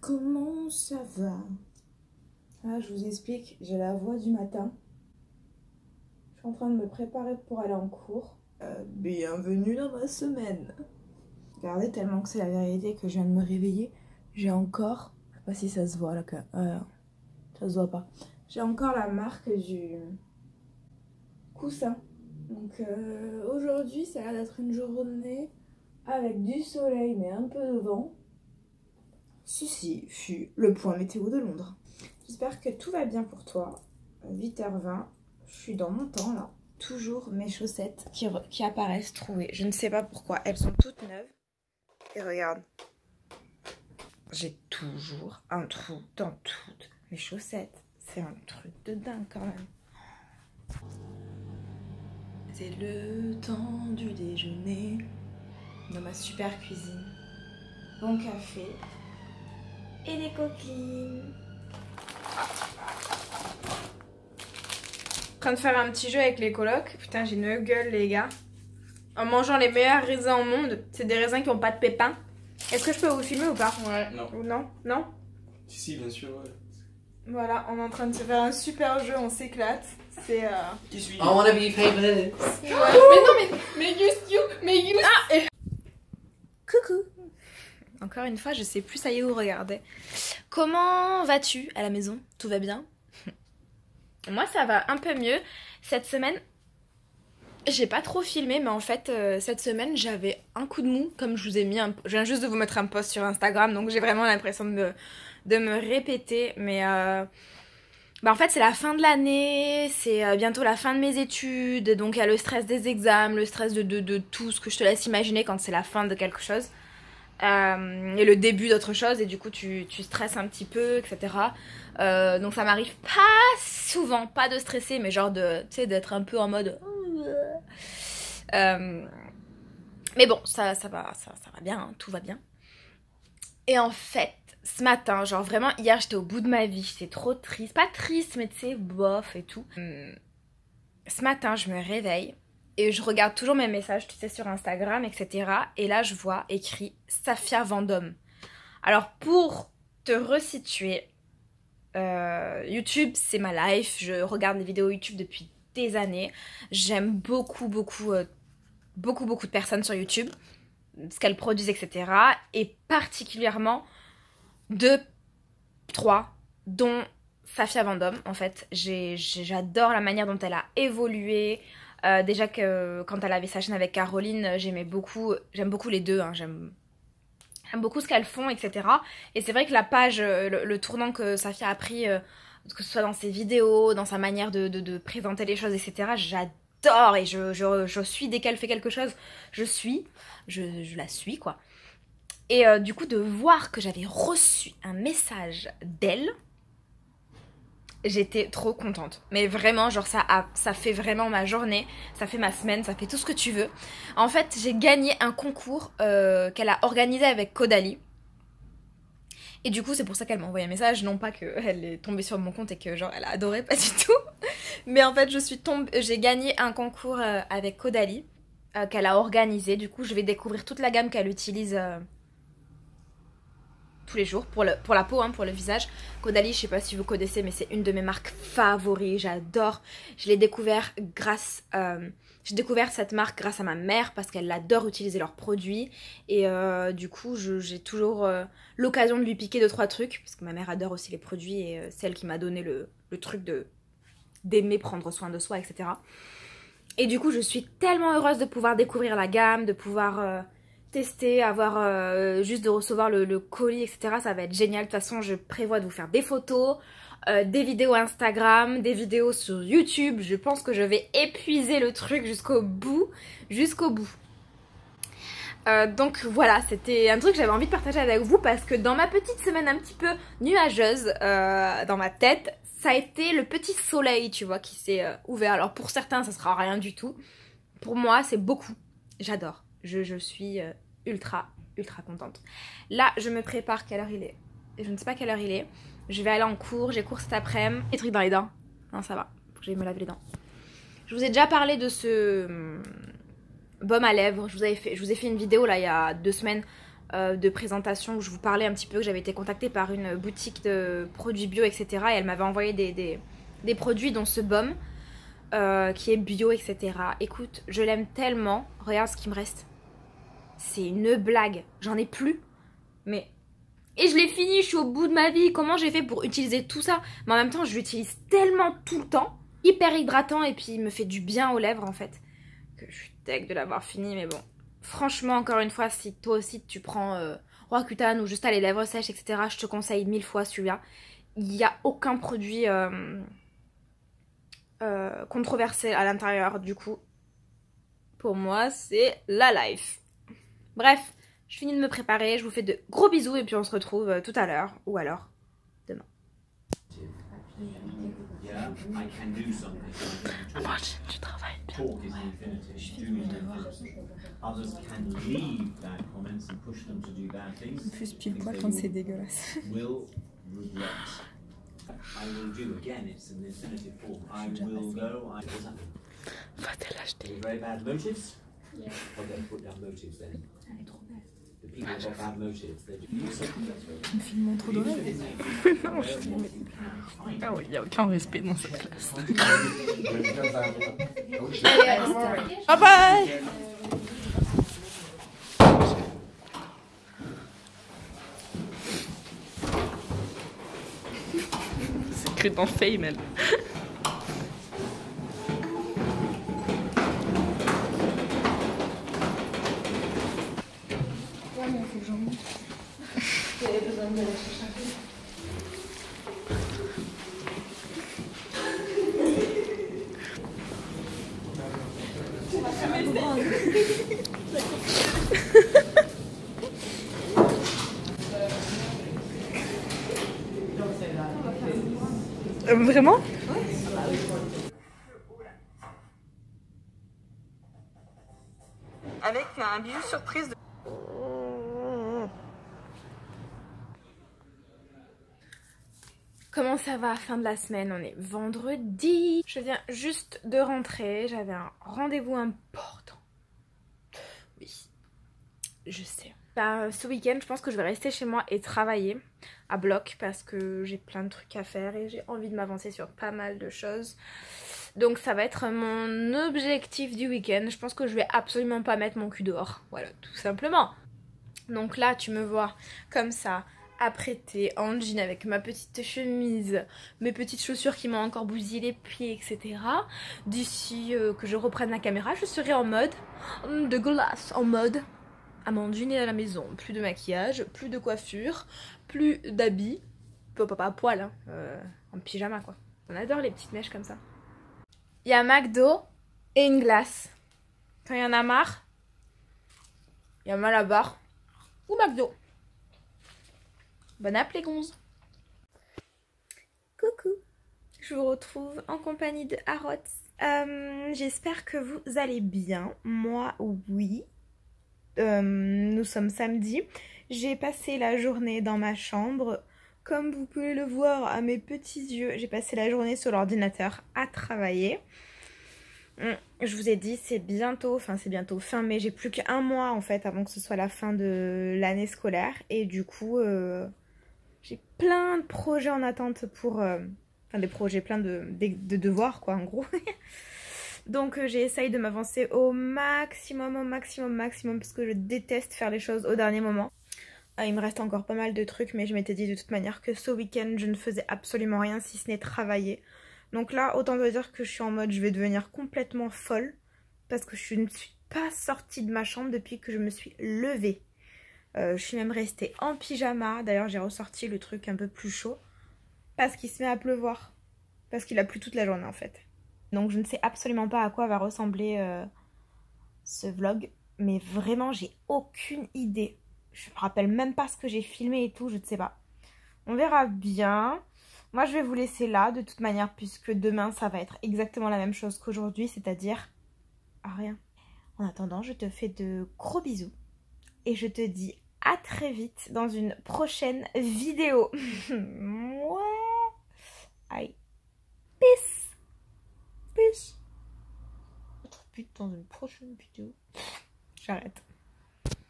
Comment ça va? Ah, je vous explique, j'ai la voix du matin. Je suis en train de me préparer pour aller en cours. Bienvenue dans ma semaine. Regardez, tellement que c'est la vérité que je viens de me réveiller. J'ai encore, je sais pas si ça se voit là, ça se voit pas. J'ai encore la marque du coussin. Donc aujourd'hui, ça a l'air d'être une journée avec du soleil mais un peu de vent. Ceci fut le point météo de Londres. J'espère que tout va bien pour toi. 8h20, je suis dans mon temps là. Toujours mes chaussettes qui apparaissent trouvées. Je ne sais pas pourquoi, elles sont toutes neuves. Et regarde, j'ai toujours un trou dans toutes mes chaussettes. C'est un truc de dingue quand même. C'est le temps du déjeuner dans ma super cuisine. Bon café et des coquilles. En train de faire un petit jeu avec les colocs. Putain, j'ai une gueule les gars. En mangeant les meilleurs raisins au monde. C'est des raisins qui n'ont pas de pépins. Est-ce que je peux vous filmer ou pas? Ouais. Non. Ou non? Non? Si, bien sûr, ouais. Voilà, on est en train de se faire un super jeu, on s'éclate. C'est Qui suis-je? I wanna be famous. Ouais. Mais non, mais you. Ah, coucou. Encore une fois, je sais plus ça y est où regarder. Comment vas-tu à la maison? Tout va bien? Moi, ça va un peu mieux. Cette semaine, j'ai pas trop filmé, mais en fait, cette semaine, j'avais un coup de mou. Comme je vous ai mis, je viens juste de vous mettre un post sur Instagram, donc j'ai vraiment l'impression de me répéter. Mais en fait, c'est la fin de l'année, c'est bientôt la fin de mes études, donc il y a le stress des examens, le stress de tout ce que je te laisse imaginer quand c'est la fin de quelque chose. Et le début d'autre chose, et du coup tu stresses un petit peu, etc. Donc ça m'arrive pas souvent, pas de stresser, mais genre d'être un peu en mode mais bon, ça va bien, hein, tout va bien. Et en fait, ce matin, genre vraiment hier j'étais au bout de ma vie, j'étais trop triste, pas triste mais tu sais, bof et tout. Ce matin je me réveille et je regarde toujours mes messages, tu sais, sur Instagram, etc. Et là je vois écrit Safia Vendôme. Alors pour te resituer, YouTube c'est ma life, je regarde les vidéos YouTube depuis des années. J'aime beaucoup de personnes sur YouTube, ce qu'elles produisent, etc. Et particulièrement 3, dont Safia Vendôme. En fait, j'adore la manière dont elle a évolué. Déjà que quand elle avait sa chaîne avec Caroline, j'aime beaucoup les deux, hein. J'aime beaucoup ce qu'elles font, etc. Et c'est vrai que la page, le tournant que Safia a pris, que ce soit dans ses vidéos, dans sa manière de présenter les choses, etc. J'adore et je suis, dès qu'elle fait quelque chose, je la suis, quoi. Et du coup, de voir que j'avais reçu un message d'elle, j'étais trop contente. Mais vraiment, genre ça fait vraiment ma journée, ça fait ma semaine, ça fait tout ce que tu veux. En fait, j'ai gagné un concours qu'elle a organisé avec Caudalie. Et du coup, c'est pour ça qu'elle m'a envoyé un message. Non pas qu'elle est tombée sur mon compte et que genre elle a adoré, pas du tout. Mais en fait, j'ai gagné un concours avec Caudalie qu'elle a organisé. Du coup, je vais découvrir toute la gamme qu'elle utilise tous les jours pour la peau, hein, pour le visage. Caudalie, je sais pas si vous connaissez, mais c'est une de mes marques favorites, j'adore. Je l'ai découvert j'ai découvert cette marque grâce à ma mère parce qu'elle adore utiliser leurs produits. Et du coup, j'ai toujours l'occasion de lui piquer 2-3 trucs parce que ma mère adore aussi les produits et c'est elle qui m'a donné le truc d'aimer prendre soin de soi, etc. Et du coup, je suis tellement heureuse de pouvoir découvrir la gamme, de pouvoir tester, juste de recevoir le colis, etc. Ça va être génial. De toute façon, je prévois de vous faire des photos, des vidéos Instagram, des vidéos sur YouTube. Je pense que je vais épuiser le truc jusqu'au bout. Donc voilà, c'était un truc que j'avais envie de partager avec vous parce que dans ma petite semaine un petit peu nuageuse dans ma tête, ça a été le petit soleil, tu vois, qui s'est ouvert. Alors pour certains, ça sera rien du tout. Pour moi, c'est beaucoup. J'adore. Je suis ultra contente. Là, je me prépare. Quelle heure il est? Je ne sais pas quelle heure il est. Je vais aller en cours. J'ai cours cet après-midi. Des trucs dans les dents. Non, ça va. Faut que j'aille me laver les dents. Je vous ai déjà parlé de ce baume à lèvres. Je vous ai fait une vidéo là il y a 2 semaines de présentation où je vous parlais un petit peu que j'avais été contactée par une boutique de produits bio, etc. Et elle m'avait envoyé des produits dont ce baume qui est bio, etc. Écoute, je l'aime tellement. Regarde ce qui me reste. C'est une blague. J'en ai plus. Mais... Et je l'ai fini, je suis au bout de ma vie. Comment j'ai fait pour utiliser tout ça? Mais en même temps, je l'utilise tellement tout le temps. Hyper hydratant et puis il me fait du bien aux lèvres en fait. Que je suis deg de l'avoir fini, mais bon. Franchement, encore une fois, si toi aussi tu prends Roaccutane ou juste t'as les lèvres sèches, etc., je te conseille 1000 fois celui-là. Il n'y a aucun produit controversé à l'intérieur, du coup. Pour moi, c'est la life. Bref, je finis de me préparer, je vous fais de gros bisous et puis on se retrouve tout à l'heure ou alors demain. Moi, tu travailles bien. En plus, pile poil quand c'est dégueulasse. Va-t-elle l'acheter? Une fille montre dorée. Non, je filme. Ah oui, il n'y a aucun respect dans cette classe. Bye bye. C'est cru dans Fame, elle. Vraiment? Avec un bijou surprise de... Comment ça va? Fin de la semaine, on est vendredi. Je viens juste de rentrer, j'avais un rendez-vous important. Oui, je sais. Bah, ce week-end, je pense que je vais rester chez moi et travailler à bloc parce que j'ai plein de trucs à faire et j'ai envie de m'avancer sur pas mal de choses. Donc ça va être mon objectif du week-end. Je pense que je vais absolument pas mettre mon cul dehors. Voilà, tout simplement. Donc là, tu me vois comme ça, apprêtée en jean avec ma petite chemise, mes petites chaussures qui m'ont encore bousillé les pieds, etc. D'ici que je reprenne la caméra, je serai en mode dégueulasse, en mode Amandine est à la maison. Plus de maquillage, plus de coiffure, plus d'habits. Pas à poil, hein, en pyjama quoi. On adore les petites mèches comme ça. Il y a McDo et une glace. Quand il y en a marre, il y a Malabar ou McDo. Bonne app les gonzes. Coucou, je vous retrouve en compagnie de Harrods. J'espère que vous allez bien. Moi, oui. Nous sommes samedi. J'ai passé la journée dans ma chambre. Comme vous pouvez le voir à mes petits yeux, j'ai passé la journée sur l'ordinateur à travailler. Je vous ai dit, c'est bientôt fin mai. J'ai plus qu'un mois en fait avant que ce soit la fin de l'année scolaire. Et du coup, j'ai plein de projets en attente pour... Enfin des projets, plein de devoirs quoi en gros. Donc j'essaye de m'avancer au maximum parce que je déteste faire les choses au dernier moment. Il me reste encore pas mal de trucs mais je m'étais dit de toute manière que ce week-end je ne faisais absolument rien si ce n'est travailler. Donc là autant te dire que je suis en mode je vais devenir complètement folle parce que je ne suis pas sortie de ma chambre depuis que je me suis levée. Je suis même restée en pyjama. D'ailleurs j'ai ressorti le truc un peu plus chaud parce qu'il se met à pleuvoir. Parce qu'il a plu toute la journée en fait. Donc je ne sais absolument pas à quoi va ressembler ce vlog. Mais vraiment j'ai aucune idée. Je me rappelle même pas ce que j'ai filmé et tout, je ne sais pas. On verra bien. Moi je vais vous laisser là de toute manière puisque demain ça va être exactement la même chose qu'aujourd'hui. C'est-à-dire rien. En attendant je te fais de gros bisous. Et je te dis à très vite dans une prochaine vidéo. Ouais. Allez. Peace. Peace. Dans une prochaine vidéo. J'arrête.